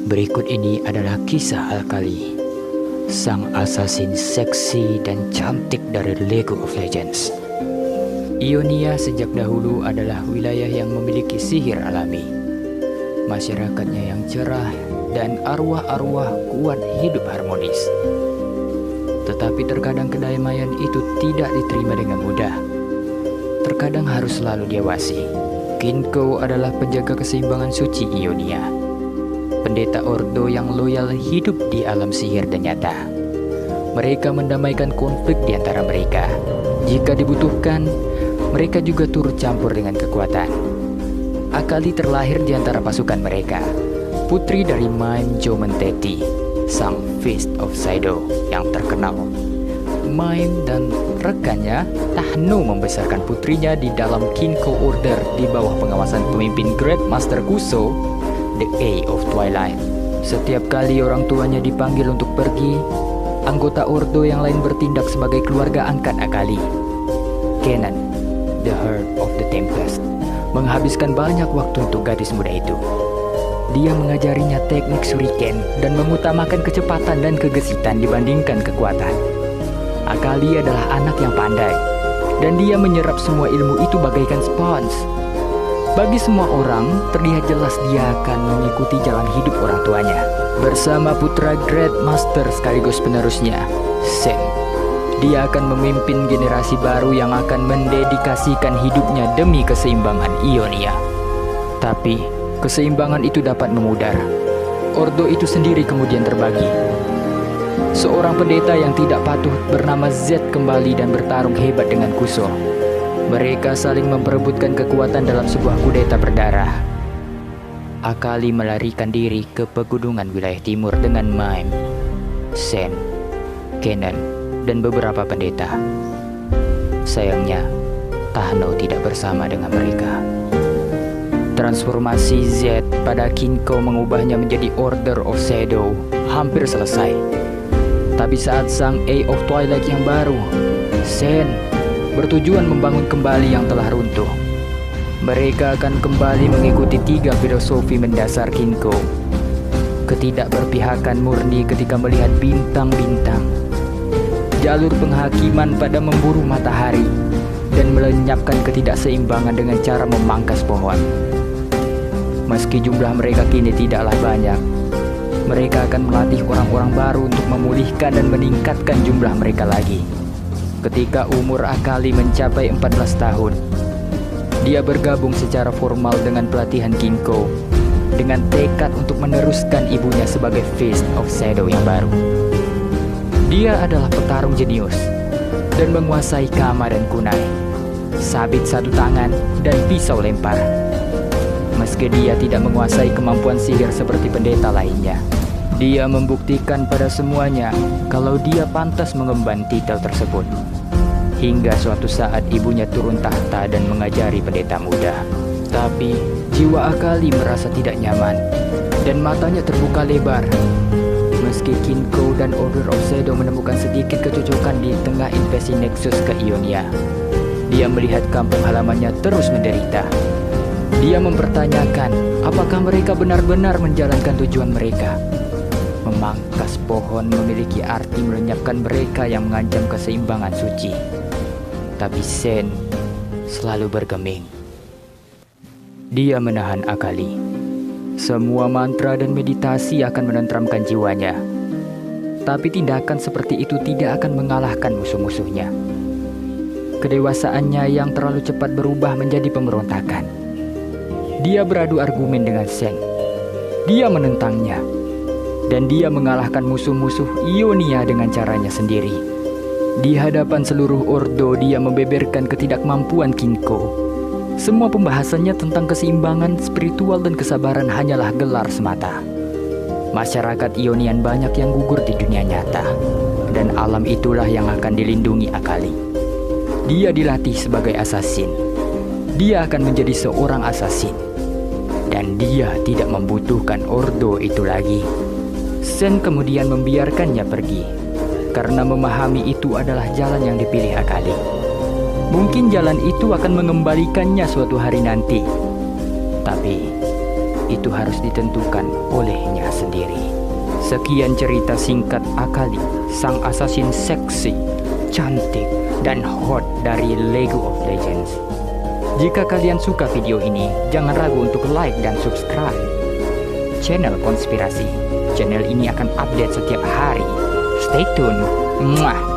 Berikut ini adalah kisah Alkali, sang assassin seksi dan cantik dari League of Legends. Ionia sejak dahulu adalah wilayah yang memiliki sihir alami. Masyarakatnya yang cerah dan arwah-arwah kuat hidup harmonis. Tetapi terkadang kedamaian itu tidak diterima dengan mudah. Terkadang harus selalu diawasi. Kinko adalah penjaga keseimbangan suci Ionia. Pendeta Ordo yang loyal hidup di alam sihir dan nyata. Mereka mendamaikan konflik di antara mereka. Jika dibutuhkan, mereka juga turut campur dengan kekuatan. Akali terlahir di antara pasukan mereka. Putri dari Mime Jomenteti, sang Fist of Shadow yang terkenal. Mime dan rekannya Tahno membesarkan putrinya di dalam Kinko Order di bawah pengawasan pemimpin Great Master Kuso, The Eye of Twilight. Setiap kali orang tuanya dipanggil untuk pergi, anggota Ordo yang lain bertindak sebagai keluarga angkat Akali. Kenan, the Heart of the Tempest, menghabiskan banyak waktu untuk gadis muda itu. Dia mengajarinya teknik shuriken dan mengutamakan kecepatan dan kegesitan dibandingkan kekuatan. Akali adalah anak yang pandai, dan dia menyerap semua ilmu itu bagaikan spons. Bagi semua orang, terlihat jelas dia akan mengikuti jalan hidup orang tuanya. Bersama putra Great Master sekaligus penerusnya, Sen. Dia akan memimpin generasi baru yang akan mendedikasikan hidupnya demi keseimbangan Ionia. Tapi, keseimbangan itu dapat memudar. Ordo itu sendiri kemudian terbagi. Seorang pendeta yang tidak patuh bernama Z kembali dan bertarung hebat dengan Kuso. Mereka saling memperebutkan kekuatan dalam sebuah kudeta berdarah. Akali melarikan diri ke pegunungan wilayah timur dengan Mime, Sen, Kenan, dan beberapa pendeta. Sayangnya, Tahno tidak bersama dengan mereka. Transformasi Z pada Kinko mengubahnya menjadi Order of Shadow hampir selesai. Tapi saat sang Eye of Twilight yang baru, Sen, bertujuan membangun kembali yang telah runtuh. Mereka akan kembali mengikuti 3 filosofi mendasar Kinko. Ketidakberpihakan murni ketika melihat bintang-bintang. Jalur penghakiman pada memburu matahari. Dan melenyapkan ketidakseimbangan dengan cara memangkas pohon. Meski jumlah mereka kini tidaklah banyak, mereka akan melatih orang-orang baru untuk memulihkan dan meningkatkan jumlah mereka lagi. Ketika umur Akali mencapai 14 tahun, dia bergabung secara formal dengan pelatihan Kinko dengan tekad untuk meneruskan ibunya sebagai Fist of Shadow yang baru. Dia adalah petarung jenius dan menguasai kama dan kunai, sabit satu tangan, dan pisau lempar. Meski dia tidak menguasai kemampuan sihir seperti pendeta lainnya, dia membuktikan pada semuanya kalau dia pantas mengemban titel tersebut. Hingga suatu saat ibunya turun tahta dan mengajari pendeta muda. Tapi jiwa Akali merasa tidak nyaman dan matanya terbuka lebar. Meski Kinko dan Order of Shadow menemukan sedikit kecocokan di tengah invasi Nexus ke Ionia, dia melihat kampung halamannya terus menderita. Dia mempertanyakan apakah mereka benar-benar menjalankan tujuan mereka. Memangkas pohon memiliki arti melenyapkan mereka yang mengancam keseimbangan suci. Tapi Sen selalu bergeming. Dia menahan Akali. Semua mantra dan meditasi akan menenteramkan jiwanya. Tapi tindakan seperti itu tidak akan mengalahkan musuh-musuhnya. Kedewasaannya yang terlalu cepat berubah menjadi pemberontakan. Dia beradu argumen dengan Sen. Dia menentangnya. Dan dia mengalahkan musuh-musuh Ionia dengan caranya sendiri. Di hadapan seluruh Ordo, dia membeberkan ketidakmampuan Kinko. Semua pembahasannya tentang keseimbangan spiritual dan kesabaran hanyalah gelar semata. Masyarakat Ionian banyak yang gugur di dunia nyata, dan alam itulah yang akan dilindungi Akali. Dia dilatih sebagai assassin. Dia akan menjadi seorang assassin. Dan dia tidak membutuhkan Ordo itu lagi. Sen kemudian membiarkannya pergi, karena memahami itu adalah jalan yang dipilih Akali. Mungkin jalan itu akan mengembalikannya suatu hari nanti. Tapi itu harus ditentukan olehnya sendiri. Sekian cerita singkat Akali, sang assassin seksi, cantik, dan hot dari Lego of Legends. Jika kalian suka video ini, jangan ragu untuk like dan subscribe channel Konspirasi. Channel ini akan update setiap hari. Stay tune. Mwah.